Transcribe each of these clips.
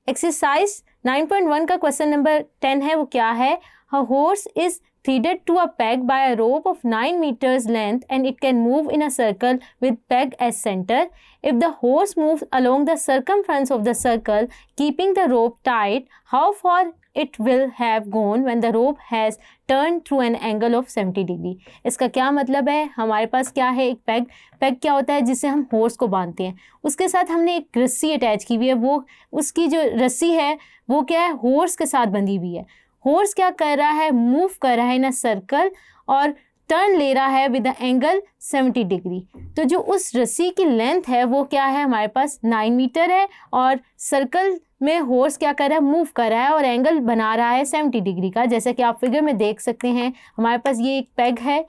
Exercise 9.1 का question number 10 है, वो क्या है? A horse is threaded to a peg by a rope of 9 meters length and it can move in a circle with peg as center. If the horse moves along the circumference of the circle, keeping the rope tight, how far it will have gone when the rope has turned through an angle of 70 degree. इसका क्या मतलब है? हमारे पास क्या है? एक peg क्या होता है? जिससे हम हॉर्स को बांधते हैं, उसके साथ हमने एक रस्सी अटैच की हुई है, वो उसकी जो रस्सी है वो क्या है? हॉर्स के साथ बंधी हुई है। हॉर्स क्या कर रहा है? मूव कर रहा है इन अ सर्कल और टर्न ले रहा है विद द एंगल 70 डिग्री। तो जो उस रस्सी की लेंथ है वो क्या है? हमारे पास 9 मीटर है और सर्कल में हॉर्स क्या कर रहा है? मूव कर रहा है और एंगल बना रहा है 70 डिग्री का। जैसा कि आप फिगर में देख सकते हैं, हमारे पास ये एक पैग है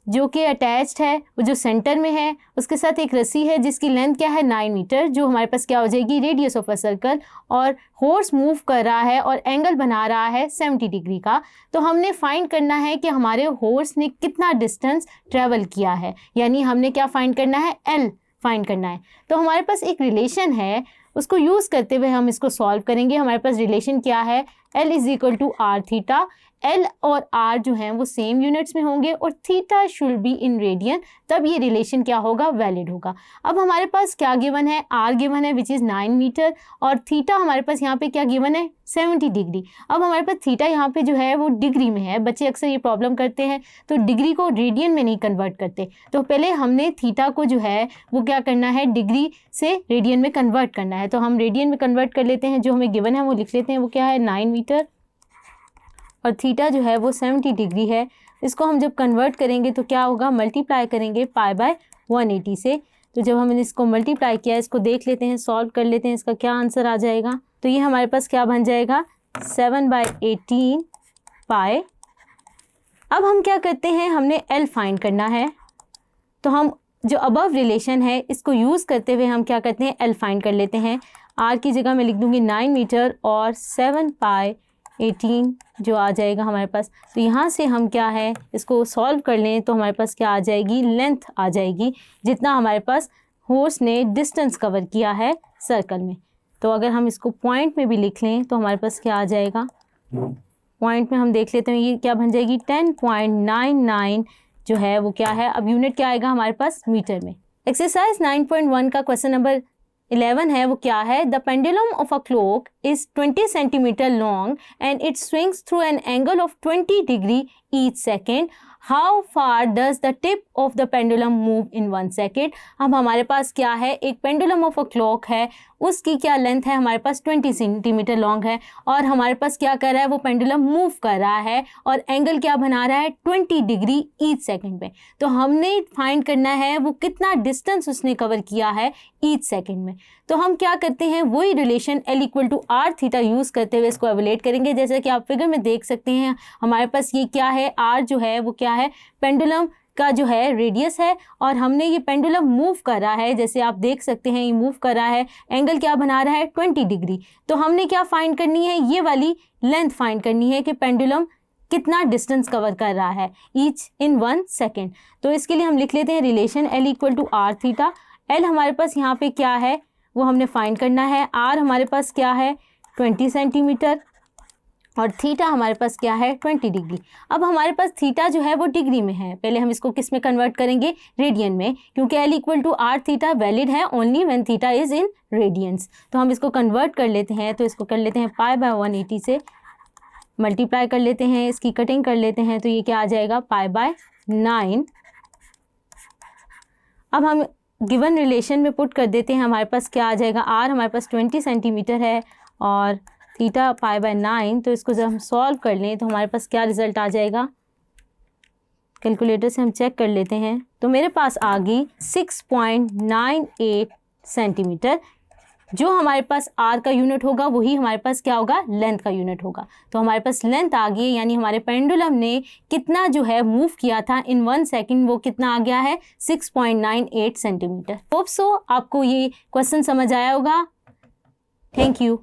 जो कि अटैच्ड है, वो जो सेंटर में है, उसके साथ एक रस्सी है जिसकी लेंथ क्या है? 9 मीटर, जो हमारे पास क्या हो जाएगी? Radius of a circle. और हॉर्स मूव कर रहा है और एंगल बना रहा है 70 डिग्री का। तो हमने फाइंड करना है कि हमारे हॉर्स ने कितना डिस्टेंस ट्रेवल किया है, यानी हमने क्या फाइंड करना है? एल फाइंड करना है। तो हमारे पास एक रिलेशन है, उसको यूज़ करते हुए हम इसको सॉल्व करेंगे। हमारे पास रिलेशन क्या है? L is equal to R theta. L और R जो हैं वो सेम यूनिट्स में होंगे और theta should be in radian, तब ये रिलेशन क्या होगा? वैलिड होगा। अब हमारे पास क्या गिवन है? R गिवन है विच इज़ 9 मीटर और थीटा हमारे पास यहाँ पे क्या गिवन है? 70 डिग्री। अब हमारे पास थीटा यहाँ पे जो है वो डिग्री में है। बच्चे अक्सर ये प्रॉब्लम करते हैं, तो डिग्री को रेडियन में नहीं कन्वर्ट करते। तो पहले हमने थीटा को जो है वो क्या करना है? डिग्री से रेडियन में कन्वर्ट करना है। तो हम रेडियन में कन्वर्ट कर लेते हैं, जो हमें गिवन है वो लिख लेते हैं। वो क्या है? 9 मीटर और थीटा जो है वो 70 डिग्री है। इसको हम जब कन्वर्ट करेंगे तो क्या होगा? मल्टीप्लाई करेंगे पाई बाय 180 से। तो जब हमने इसको मल्टीप्लाई किया, इसको देख लेते हैं, सॉल्व कर लेते हैं, इसका क्या आंसर आ जाएगा। तो ये हमारे पास क्या बन जाएगा? 7/18 पाई। अब हम क्या करते हैं? हमने एल फाइंड करना है, तो हम जो अबव रिलेशन है इसको यूज़ करते हुए हम क्या करते हैं? एल फाइंड कर लेते हैं। आर की जगह मैं लिख दूँगी 9 मीटर और 7/18 जो आ जाएगा हमारे पास। तो यहाँ से हम क्या है इसको सॉल्व कर लें तो हमारे पास क्या आ जाएगी? लेंथ आ जाएगी, जितना हमारे पास हॉर्स ने डिस्टेंस कवर किया है सर्कल में। तो अगर हम इसको पॉइंट में भी लिख लें तो हमारे पास क्या आ जाएगा? पॉइंट में हम देख लेते हैं, ये क्या बन जाएगी? 10.99 जो है वो क्या है? अब यूनिट क्या आएगा हमारे पास? मीटर में। एक्सरसाइज 9.1 का क्वेश्चन नंबर 11 है, वो क्या है? The pendulum of a clock is 20 centimetre long and it swings through an angle of 20 degree each second. How far does the tip of the pendulum move in 1 second. अब हमारे पास क्या है? एक pendulum of a clock है, उसकी क्या length है? हमारे पास 20 सेंटीमीटर लॉन्ग है और हमारे पास क्या कर रहा है? वो पेंडुलम मूव कर रहा है और एंगल क्या बना रहा है? 20 डिग्री ईच सेकेंड में। तो हमने फाइंड करना है वो कितना डिस्टेंस उसने कवर किया है ईच सेकेंड में। तो हम क्या करते हैं? वही relation L equal to R theta use करते हुए इसको एवेलुएट करेंगे। जैसे कि आप फिगर में देख सकते हैं, हमारे पास ये क्या है? R जो है वो क्या है? पेंडुलम का जो है रेडियस है और हमने ये पेंडुलम मूव कर रहा है, जैसे आप देख सकते हैं ये मूव कर रहा है, एंगल क्या बना रहा है? 20 डिग्री। तो हमने क्या फाइंड करनी है? ये वाली लेंथ फाइंड करनी है कि पेंडुलम कितना डिस्टेंस कवर कर रहा है ईच इन 1 सेकेंड। तो इसके लिए हम लिख लेते हैं relation L equal to R theta. L हमारे पास यहाँ पे क्या है वो हमने फाइंड करना है। R हमारे पास क्या है? 20 सेंटीमीटर और थीटा हमारे पास क्या है? 20 डिग्री। अब हमारे पास थीटा जो है वो डिग्री में है, पहले हम इसको किस में कन्वर्ट करेंगे? रेडियन में, क्योंकि L equal to R theta valid है only when theta is in radians. तो हम इसको कन्वर्ट कर लेते हैं, तो इसको कर लेते हैं पाई बाय 180 से मल्टीप्लाई कर लेते हैं, इसकी कटिंग कर लेते हैं, तो ये क्या आ जाएगा? Pi by 9। अब हम गिवन रिलेशन में पुट कर देते हैं, हमारे पास क्या आ जाएगा? R हमारे पास 20 सेंटीमीटर है और थीटा पाई बाय 9। तो इसको जब हम सॉल्व कर लें तो हमारे पास क्या रिजल्ट आ जाएगा? कैलकुलेटर से हम चेक कर लेते हैं, तो मेरे पास आ गई 6.98 सेंटीमीटर। जो हमारे पास R का यूनिट होगा वही हमारे पास क्या होगा? लेंथ का यूनिट होगा। तो हमारे पास लेंथ आ गई, यानी हमारे पेंडुलम ने कितना जो है मूव किया था इन 1 सेकेंड, वो कितना आ गया है? 6.98 सेंटीमीटर। होप सो आपको ये क्वेश्चन समझ आया होगा। Thank you.